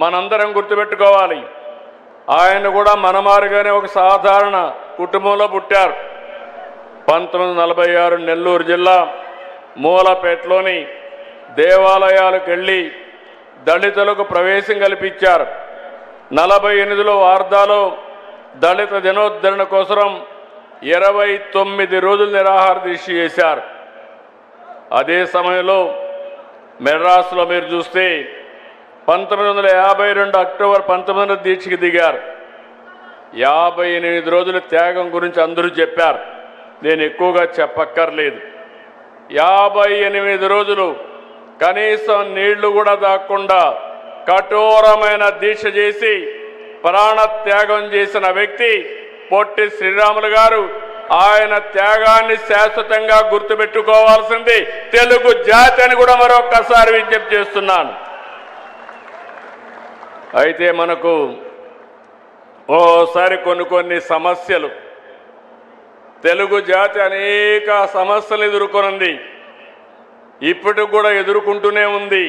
మనందరం గుర్తుపెట్టుకోవాలి. ఆయన కూడా మనమారుగానే ఒక సాధారణ కుటుంబంలో పుట్టారు. 1946 నెల్లూరు జిల్లా మూలపేటలోని దేవాలయాలకు వెళ్ళి దళితులకు ప్రవేశం కల్పించారు. 48లో వార్దాలో దళిత దినోద్ధరణ కోసం 29 రోజులు నిరాహార దీక్ష చేశారు. అదే సమయంలో మెడ్రాస్లో మీరు చూస్తే 1952 అక్టోబర్ 19 దీక్షకు దిగారు. 58 రోజుల త్యాగం గురించి అందరూ చెప్పారు. నేను ఎక్కువగా చెప్పక్కర్లేదు. 58 రోజులు కనీసం నీళ్లు కూడా దాక్కుండా కఠోరమైన దీక్ష చేసి ప్రాణత్యాగం చేసిన వ్యక్తి పొట్టి శ్రీరాములు గారు. ఆయన త్యాగాన్ని శాశ్వతంగా గుర్తుపెట్టుకోవాల్సింది తెలుగు జాతి అని కూడా మరొక్కసారి విజ్ఞప్తి చేస్తున్నాను. అయితే మనకు ఓసారి కొన్ని సమస్యలు, తెలుగు జాతి అనేక సమస్యలు ఎదుర్కొంది, ఇప్పటికి కూడా ఎదుర్కొంటూనే ఉంది.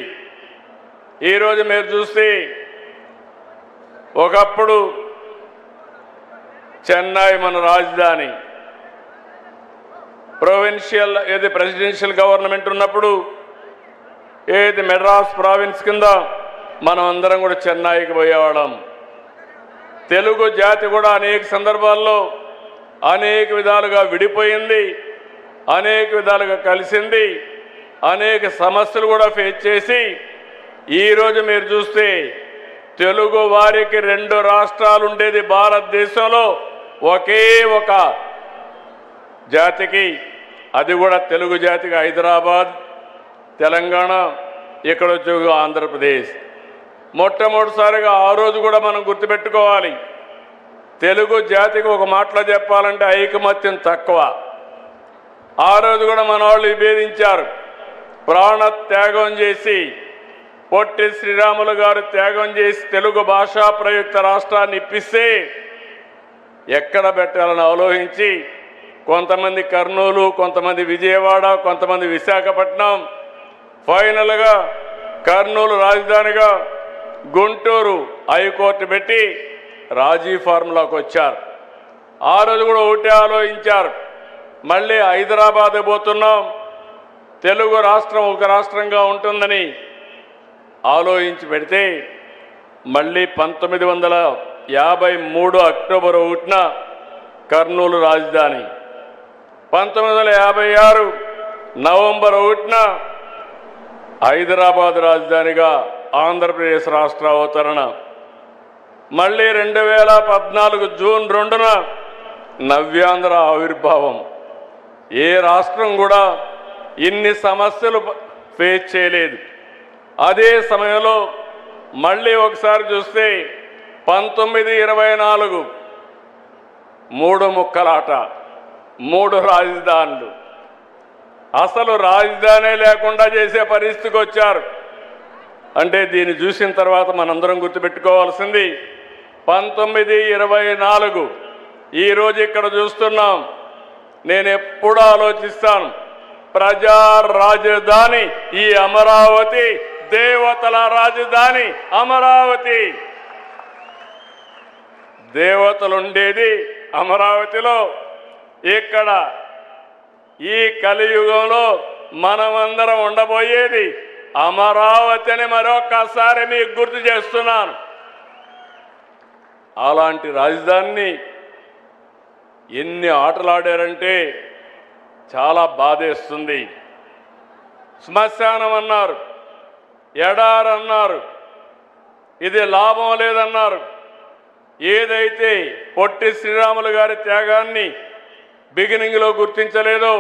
ఈరోజు మీరు చూస్తే ఒకప్పుడు చెన్నై మన రాజధాని, ప్రెసిడెన్షియల్ గవర్నమెంట్ ఉన్నప్పుడు ఏది మెడ్రాస్ ప్రావిన్స్ కింద మనం అందరం కూడా చెన్నైకి పోయేవాళ్ళం. తెలుగు జాతి కూడా అనేక సందర్భాల్లో అనేక విధాలుగా విడిపోయింది, అనేక విధాలుగా కలిసింది, అనేక సమస్యలు కూడా ఫేస్ చేసి ఈరోజు మీరు చూస్తే తెలుగు వారికి 2 రాష్ట్రాలు ఉండేది భారతదేశంలో, ఒకే ఒక జాతికి, అది కూడా తెలుగు జాతికి హైదరాబాద్, తెలంగాణ, ఇక్కడ వచ్చి ఆంధ్రప్రదేశ్. మొట్టమొదటిసారిగా ఆ రోజు కూడా మనం గుర్తుపెట్టుకోవాలి, తెలుగు జాతికి ఒక మాటలో చెప్పాలంటే ఐకమత్యం తక్కువ. ఆ రోజు కూడా మన వాళ్ళు విభేదించారు. ప్రాణ త్యాగం చేసి పొట్టి శ్రీరాములు గారు త్యాగం చేసి తెలుగు భాషా ప్రయుక్త రాష్ట్రాన్ని ఇప్పిస్తే ఎక్కడ పెట్టాలని ఆలోచించి కొంతమంది కర్నూలు, కొంతమంది విజయవాడ, కొంతమంది విశాఖపట్నం, ఫైనల్గా కర్నూలు రాజధానిగా గుంటూరు హైకోర్టు పెట్టి రాజీ ఫార్ములాకు వచ్చారు. ఆ రోజు కూడా ఒకటే ఆలోచించారు, మళ్ళీ హైదరాబాద్ పోతున్నాం, తెలుగు రాష్ట్రం ఒక రాష్ట్రంగా ఉంటుందని ఆలోచించి పెడితే మళ్ళీ 1953 అక్టోబర్ 1న కర్నూలు రాజధాని, 1956 నవంబర్ 1న హైదరాబాద్ రాజధానిగా ఆంధ్రప్రదేశ్ రాష్ట్ర అవతరణ, మళ్ళీ 2014 జూన్ 2న నవ్యాంధ్ర ఆవిర్భావం. ఏ రాష్ట్రం కూడా ఇన్ని సమస్యలు ఫేస్ చేయలేదు. అదే సమయంలో మళ్ళీ ఒకసారి చూస్తే 1924 3 ముక్కలాట, 3 రాజధానులు, అసలు రాజధానే లేకుండా చేసే పరిస్థితికి వచ్చారు. అంటే దీన్ని చూసిన తర్వాత మనందరం గుర్తుపెట్టుకోవాల్సింది 1924 ఈరోజు ఇక్కడ చూస్తున్నాం. నేను ఎప్పుడు ఆలోచిస్తాను, ప్రజా రాజధాని ఈ అమరావతి, దేవతల రాజధాని అమరావతి. దేవతలు ఉండేది అమరావతిలో. ఇక్కడ ఈ కలియుగంలో మనమందరం ఉండబోయేది అమరావతి అని మరొకసారి మీకు గుర్తు చేస్తున్నాను. అలాంటి రాజధానిని ఎన్ని ఆటలాడారంటే చాలా బాధేస్తుంది. శ్మశానం అన్నారు, ఎడారన్నారు, ఇది లాభం లేదన్నారు. ఏదైతే పొట్టి శ్రీరాములు గారి త్యాగాన్ని బిగినింగ్లో గుర్తించలేదో,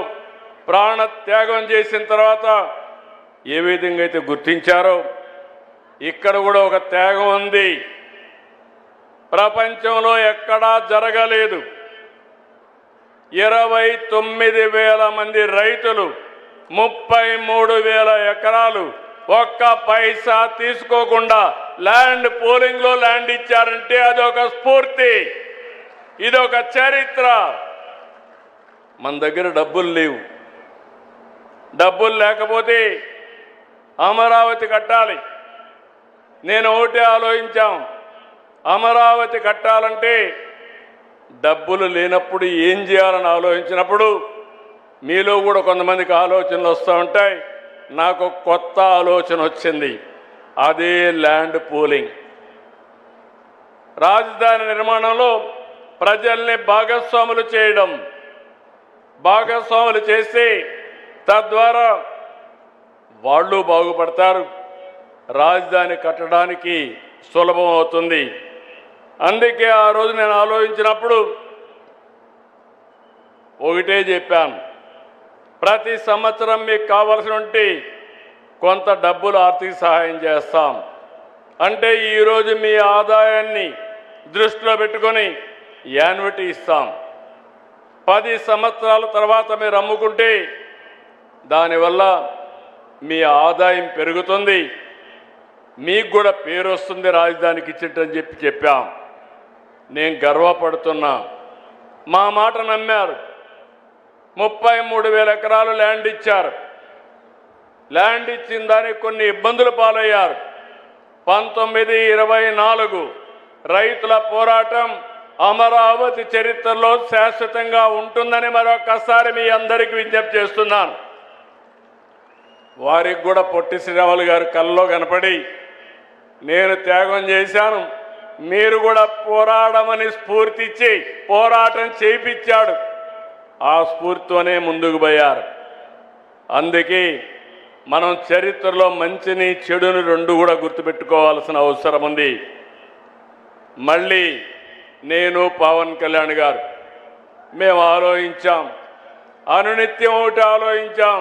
ప్రాణ త్యాగం చేసిన తర్వాత ఏ విధంగా అయితే గుర్తించారో ఇక్కడ కూడా ఒక త్యాగం ఉంది. ప్రపంచంలో ఎక్కడా జరగలేదు. 29,000 మంది రైతులు, 33,000 ఎకరాలు, ఒక్క పైసా తీసుకోకుండా ల్యాండ్ పోలింగ్లో ల్యాండ్ ఇచ్చారంటే అదొక స్ఫూర్తి, ఇదొక చరిత్ర. మన దగ్గర డబ్బులు లేవు. డబ్బులు లేకపోతే అమరావతి కట్టాలి. నేను ఒకటే ఆలోచించాం, అమరావతి కట్టాలంటే డబ్బులు లేనప్పుడు ఏం చేయాలని ఆలోచించినప్పుడు మీలో కూడా కొంతమందికి ఆలోచనలు వస్తూ ఉంటాయి. నాకు కొత్త ఆలోచన వచ్చింది, అదే ల్యాండ్ పూలింగ్. రాజధాని నిర్మాణంలో ప్రజల్ని భాగస్వాములు చేయడం, భాగస్వాములు చేసి తద్వారా వాళ్ళు బాగుపడతారు, రాజధాని కట్టడానికి సులభం అవుతుంది. అందుకే ఆ రోజు నేను ఆలోచించినప్పుడు ఒకటే చెప్పాను, ప్రతి సంవత్సరం మీకు కావలసి ఉంటే కొంత డబ్బులు ఆర్థిక సహాయం చేస్తాం. అంటే ఈరోజు మీ ఆదాయాన్ని దృష్టిలో పెట్టుకొని యాన్యుటీ ఇస్తాం. 10 సంవత్సరాల తర్వాత మీరు అమ్ముకుంటే దానివల్ల మీ ఆదాయం పెరుగుతుంది, మీకు కూడా పేరు వస్తుంది, రాజధానికి ఇచ్చిట్టని చెప్పాం. నేను గర్వపడుతున్నా, మా మాట నమ్మారు. 33,000 ఎకరాలు ల్యాండ్ ఇచ్చారు. ల్యాండ్ ఇచ్చిన దానికి కొన్ని ఇబ్బందులు పాలయ్యారు. 1924 రైతుల పోరాటం అమరావతి చరిత్రలో శాశ్వతంగా ఉంటుందని మరొకసారి మీ అందరికీ విజ్ఞప్తి చేస్తున్నాను. వారికి కూడా పొట్టి శ్రీరాములు గారు కల్లో కనపడి నేను త్యాగం చేశాను, మీరు కూడా పోరాడమని స్ఫూర్తి ఇచ్చి పోరాటం చేయించాడు. ఆ స్ఫూర్తితోనే ముందుకు పోయారు. అందుకే మనం చరిత్రలో మంచిని చెడుని రెండు కూడా గుర్తుపెట్టుకోవాల్సిన అవసరం ఉంది. మళ్ళీ నేను పవన్ కళ్యాణ్ గారు మేము ఆలోచించాం, అనునిత్యం ఒకటి ఆలోచించాం.